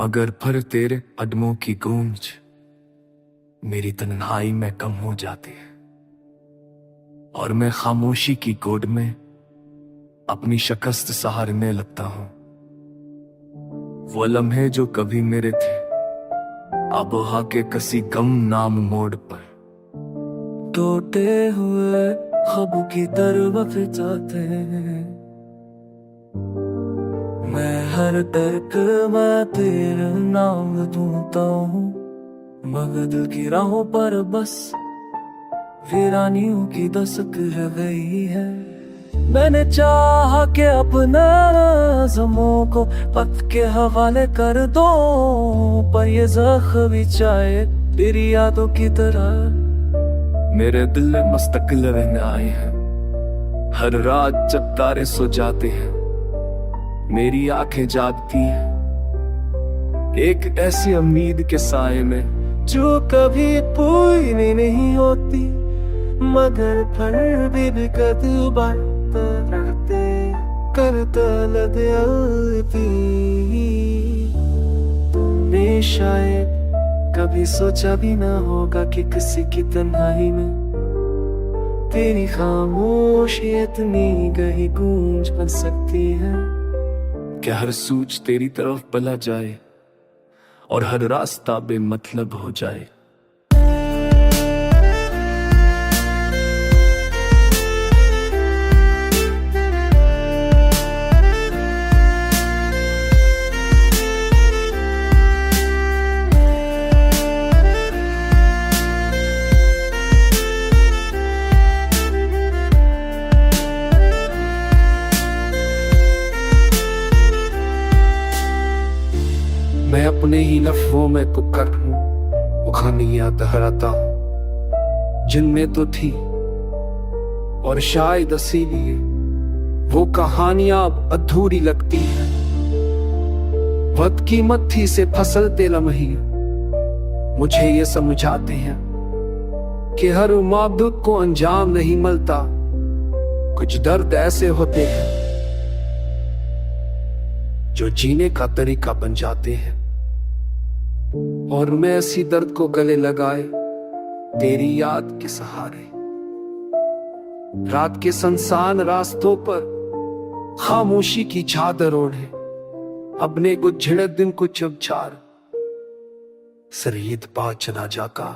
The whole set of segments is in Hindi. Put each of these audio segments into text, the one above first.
मगर फिर तेरे कदमों की गूंज मेरी तन्हाई में कम हो जाती है और मैं खामोशी की गोद में अपनी शिकस्त सहारने लगता हूं। वो लम्हे जो कभी मेरे थे अब वहां के किसी गम नाम मोड़ पर टूटे हुए ख्वाबों की तरफ जाते हैं। मैं हर तर्क में तेरा नाम ढूंढता हूँ मगर दिल की राहों पर बस वीरानियों की दस्तक रह गई है। मैंने चाहा कि अपने ज़मों को पथ के हवाले कर दो पर ये ज़ख्म चाहे तेरी यादों की तरह मेरे दिल में मुस्तकिल रहने आए हैं। हर रात जब तारे सो जाते हैं मेरी आंखें जागती हैं एक ऐसी उम्मीद के साए में जो कभी पूरी नहीं होती मगर फिर भी दिक्कत बढ़ते करता लदती। तुमने शायद कभी सोचा भी ना होगा कि किसी की तन्हाई में तेरी खामोशी इतनी गहरी गूंज बन सकती है। क्या हर सूझ तेरी तरफ बला जाए और हर रास्ता बेमतलब हो जाए। मैं अपने ही लफ्ज़ों में पुकार हूँ वो कहानियां दोहराता हूँ जिनमें तो थी और शायद इसीलिए वो कहानियां अब अधूरी लगती हैं। वक्त की मत्थी से फसलते लम्हे मुझे ये समझाते हैं कि हर माबूद को अंजाम नहीं मिलता। कुछ दर्द ऐसे होते हैं जो जीने का तरीका बन जाते हैं और मैं इसी दर्द को गले लगाए तेरी याद के सहारे रात के सुनसान रास्तों पर खामोशी की चादर ओढ़े अपने कुछ झिड़क दिन को चुपचार सरीद पा चला जाका।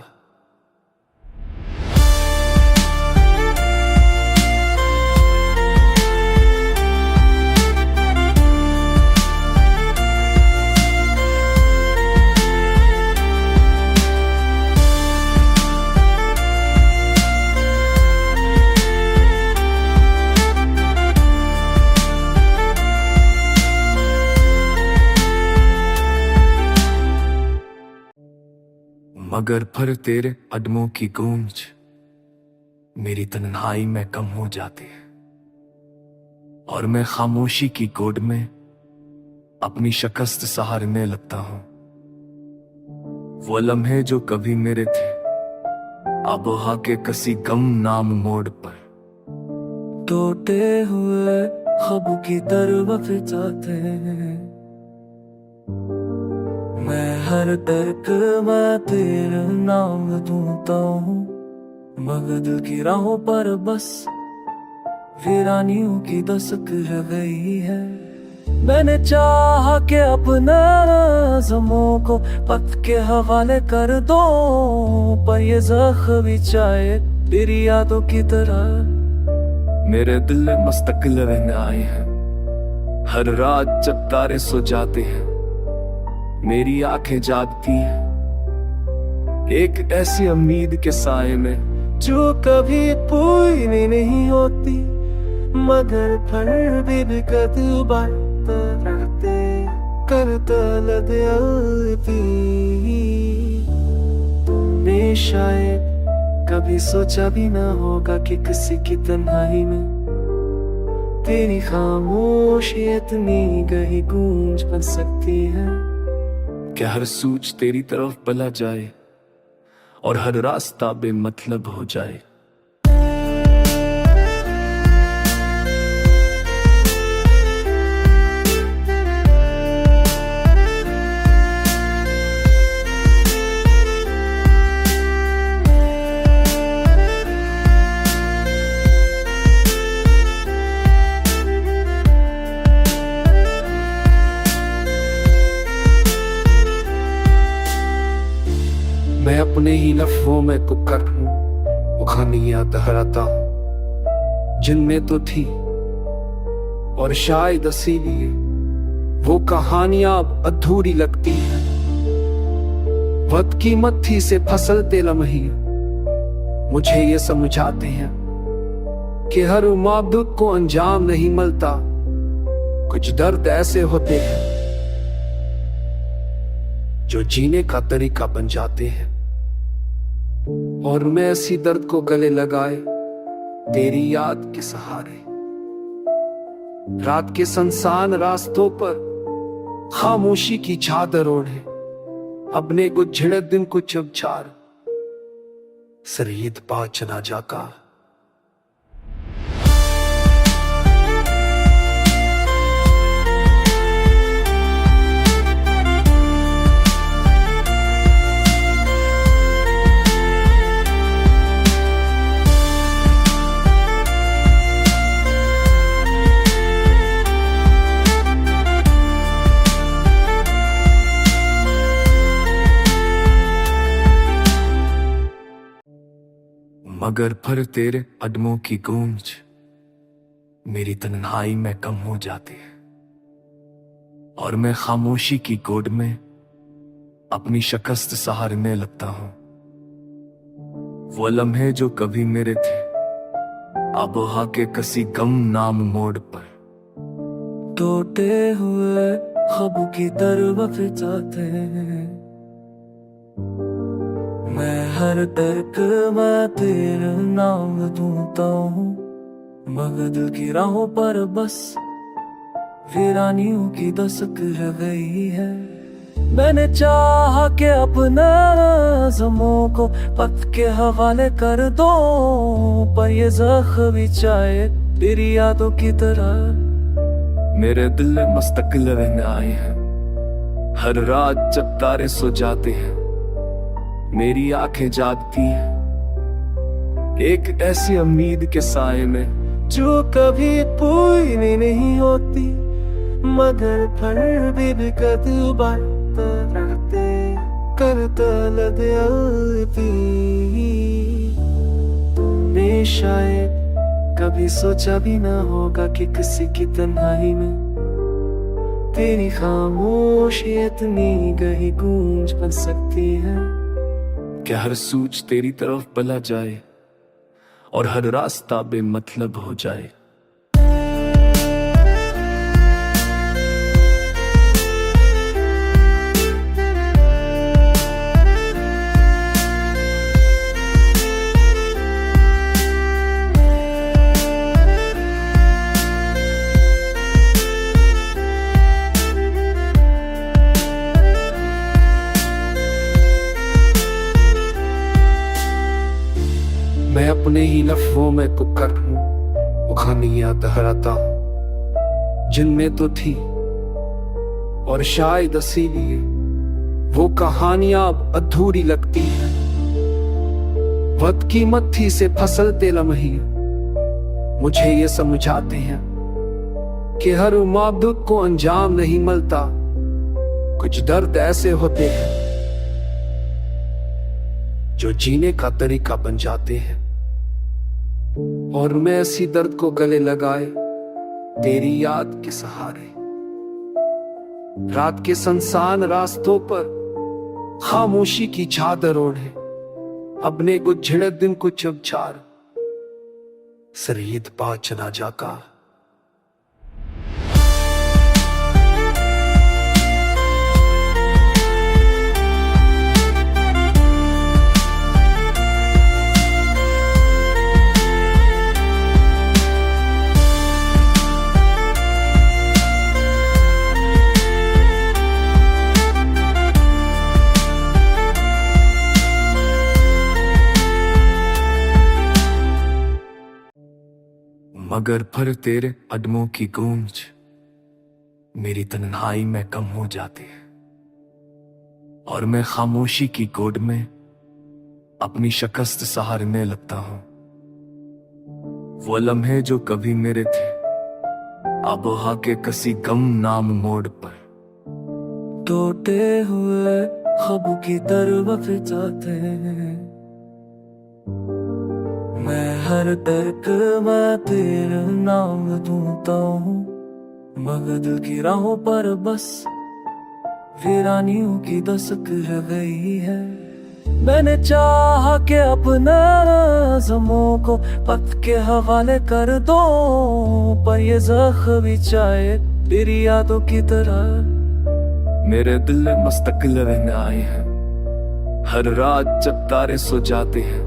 मगर फिर तेरे कदमों की गूंज मेरी तन्हाई में कम हो जाती है और मैं खामोशी की गोद में अपनी शिकस्त सहारने लगता हूं। वो लम्हे जो कभी मेरे थे अब वहां के किसी गम नाम मोड़ पर टूटे हुए ख्वाबों की तरफ जाते हैं। मैं हर तर्क में तेरा नाम ढूंढता हूँ मगर दिल की राहों पर बस वीरानियों की दस्तक रह गई है। मैंने चाहा कि अपने ज़मों को पथ के हवाले कर दो पर ये ज़ख्म चाहे तेरी यादों की तरह मेरे दिल में मुस्तकिल रहने आए हैं। हर रात जब तारे सो जाते हैं मेरी आंखें जागती हैं एक ऐसी उम्मीद के साए में जो कभी पूरी नहीं होती मगर फिर भी दिक्कत बढ़ते करता लदती। तुमने शायद कभी सोचा भी ना होगा कि किसी की तन्हाई में तेरी खामोशी इतनी गहरी गूंज बन सकती है। क्या हर सूझ तेरी तरफ बला जाए और हर रास्ता बेमतलब हो जाए। मैं अपने ही लफ्जों में कुकर हूँ, वो कहानियां दोहराता हूँ जिनमें तो थी, और शायद इसीलिए वो कहानियां अब अधूरी लगती हैं। वक्त की मत्थी से फसलते लम्हे मुझे ये समझाते हैं कि हर माबूद को अंजाम नहीं मिलता। कुछ दर्द ऐसे होते हैं जो जीने का तरीका बन जाते हैं, और मैं इसी दर्द को गले लगाए तेरी याद के सहारे रात के सुनसान रास्तों पर खामोशी की चादर ओढ़े, अपने को झिड़क दिन को चुपचार सरीद पा चला जाका। मगर फिर तेरे कदमों की गूंज मेरी तन्हाई में कम हो जाती है, और मैं खामोशी की गोद में अपनी शिकस्त सहारने लगता हूं। वो लम्हे जो कभी मेरे थे आबोहा के किसी गम नाम मोड़ पर टूटे हुए ख्वाबों की तरफ जाते हैं। मैं हर तर्क में तेरा नाम ढूंढता हूँ, मगर दिल की राहों पर बस वीरानियों की दस्तक रह गई है। मैंने चाहा कि अपने ज़मों को पथ के हवाले कर दो, पर ये ज़ख्म चाहे तेरी यादों की तरह मेरे दिल में मुस्तकिल रहने आए हैं। हर रात जब तारे सो जाते हैं मेरी आंखें जागती हैं, एक ऐसी उम्मीद के साए में जो कभी पूरी नहीं होती, मगर फिर भी कदू बात करता लदती। शायद कभी सोचा भी ना होगा कि किसी की तन्हाई में तेरी खामोशी इतनी गहरी गूंज बन सकती है। क्या हर सूझ तेरी तरफ बला जाए और हर रास्ता बेमतलब हो जाए। मैं अपने ही लफ्जों में कुकर हूँ, वो कहानियां दोहराता हूँ जिनमें तो थी, और शायद इसीलिए वो कहानियां अब अधूरी लगती हैं। वक्त की मत्थी से फसलते लम्हे मुझे ये समझाते हैं कि हर माबूद को अंजाम नहीं मिलता। कुछ दर्द ऐसे होते हैं जो जीने का तरीका बन जाते हैं, और मैं इसी दर्द को गले लगाए तेरी याद के सहारे रात के सुनसान रास्तों पर खामोशी की चादर ओढ़े, अपने को झिड़क दिन को चुपचार सरीद पा चला जाका। मगर फिर तेरे कदमों की गूंज मेरी तन्हाई में कम हो जाती है, और मैं खामोशी की गोद में अपनी शिकस्त सहारने लगता हूं। वो लम्हे जो कभी मेरे थे आबोहा के किसी गम नाम मोड़ पर टूटे हुए ख्वाबों की तरफ जाते हैं। मैं हर तर्क में तेरा नाम ढूंढता हूँ, मगर दिल की राहों पर बस वीरानियों की दस्तक रह गई है। मैंने चाहा कि अपने ज़ख्मों को वक्त के हवाले कर दो, पर ये ज़ख्म भी चाहे तेरी यादों की तरह मेरे दिल में मुस्तकिल रहने आए हैं। हर रात जब तारे सो जाते हैं,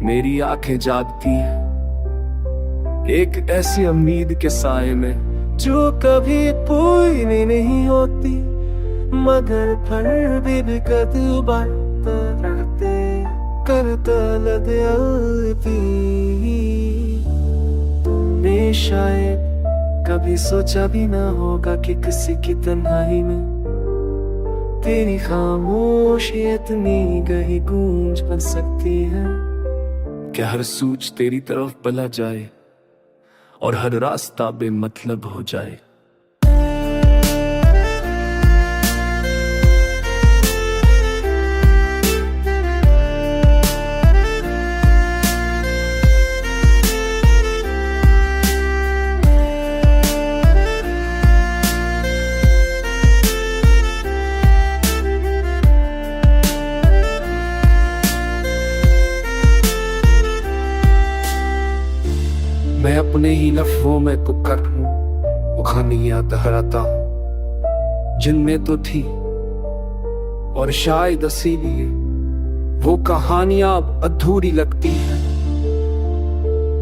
मेरी आंखें जागती हैं एक ऐसी उम्मीद के साए में जो कभी पूरी नहीं होती, मगर फिर भी दिक्कत करते करता लदयाती। मैं शायद कभी सोचा भी ना होगा कि किसी की तन्हाई में तेरी खामोशी इतनी गहरी गूंज बन सकती है। क्या हर सूझ तेरी तरफ बला जाए और हर रास्ता बेमतलब हो जाए। मैं अपने ही लफ्ज़ों में कुकर हूँ, वो कहानियां दोहराता हूँ जिनमें तो थी, और शायद इसीलिए वो कहानियां अब अधूरी लगती हैं।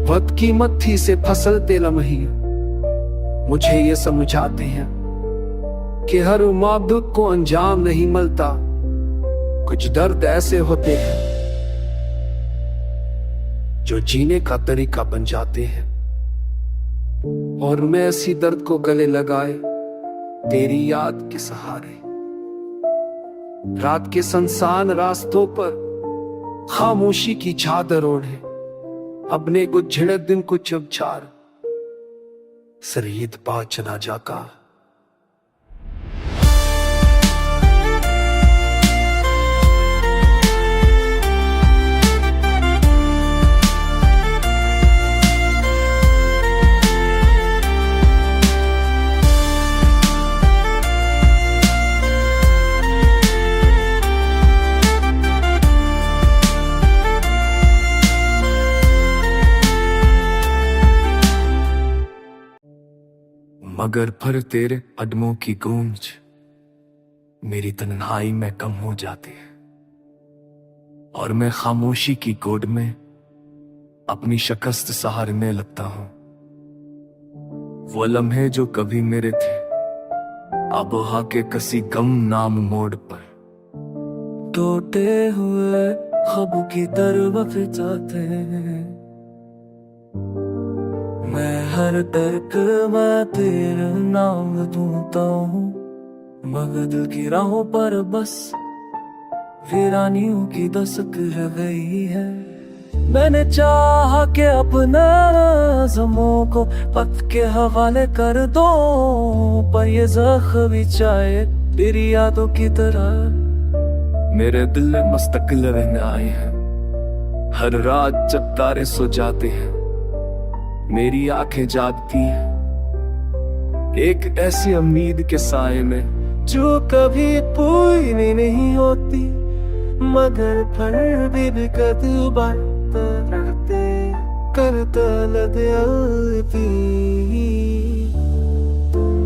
वक्त की मत्थी से फसलते लम्हे मुझे ये समझाते हैं कि हर माबूद को अंजाम नहीं मिलता। कुछ दर्द ऐसे होते हैं जो जीने का तरीका बन जाते हैं, और मैं इसी दर्द को गले लगाए तेरी याद के सहारे रात के सुनसान रास्तों पर खामोशी की चादर ओढ़े, अपने को झिड़क दिन को चुपचार सरीद पा चला जाका। मगर फिर तेरे कदमों की गूंज मेरी तन्हाई में कम हो जाती है, और मैं खामोशी की गोद में अपनी शिकस्त सहारने लगता हूँ। वो लम्हे जो कभी मेरे थे अब वहां के किसी गम नाम मोड़ पर टूटे हुए ख्वाबों की तरफ जाते हैं। मैं हर तर्क में तेरा नाम ढूंढता हूँ, मगर दिल की राहों पर बस वीरानियों की दस्तक रह गई है। मैंने चाहा कि अपने ज़ख्मों को वक्त के हवाले कर दो, पर ये ज़ख्म भी चाहे तेरी यादों की तरह मेरे दिल में मुस्तकिल रहने आए हैं। हर रात जब तारे सो जाते हैं, मेरी आंखें जागती हैं एक ऐसी उम्मीद के साए में जो कभी पूरी नहीं होती, मगर फिर भी दिक्कत करता लदयाती।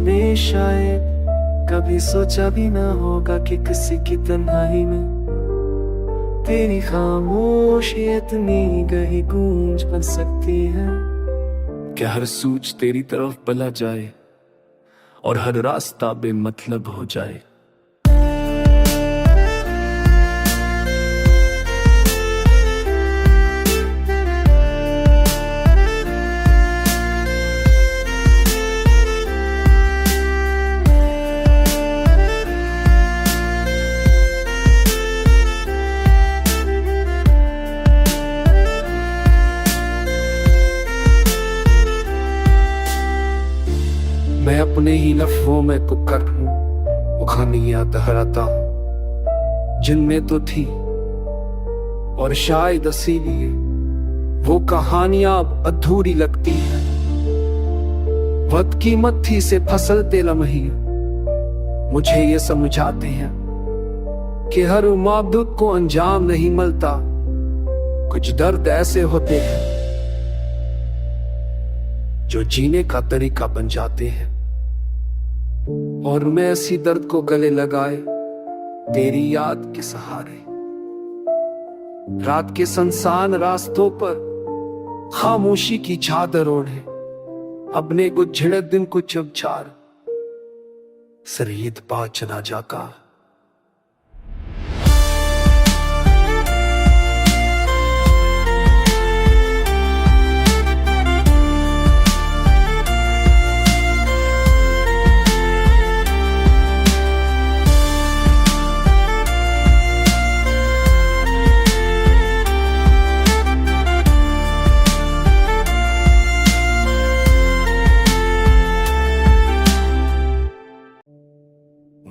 मैं शायद कभी सोचा भी ना होगा कि किसी की तन्हाई में तेरी खामोशी इतनी गहरी गूंज बन सकती है। क्या हर सूझ तेरी तरफ बला जाए और हर रास्ता बेमतलब हो जाए। मैं अपने ही लफ्ज़ों में कुकर हूँ, वो कहानियां दोहराता हूँ जिनमें तो थी, और शायद इसीलिए वो कहानियां अब अधूरी लगती हैं। वक्त की मत्थी से फसलते लम्हे मुझे ये समझाते हैं कि हर माबूद को अंजाम नहीं मिलता। कुछ दर्द ऐसे होते हैं जो जीने का तरीका बन जाते हैं, और मैं इसी दर्द को गले लगाए तेरी याद के सहारे रात के सुनसान रास्तों पर खामोशी की चादर ओढ़े अपने को झिड़क दिन को चमचार सरीद पा चला जाका।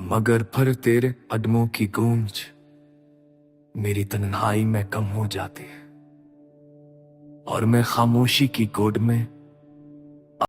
मगर फिर तेरे कदमों की गूंज मेरी तन्हाई में कम हो जाती है, और मैं खामोशी की गोद में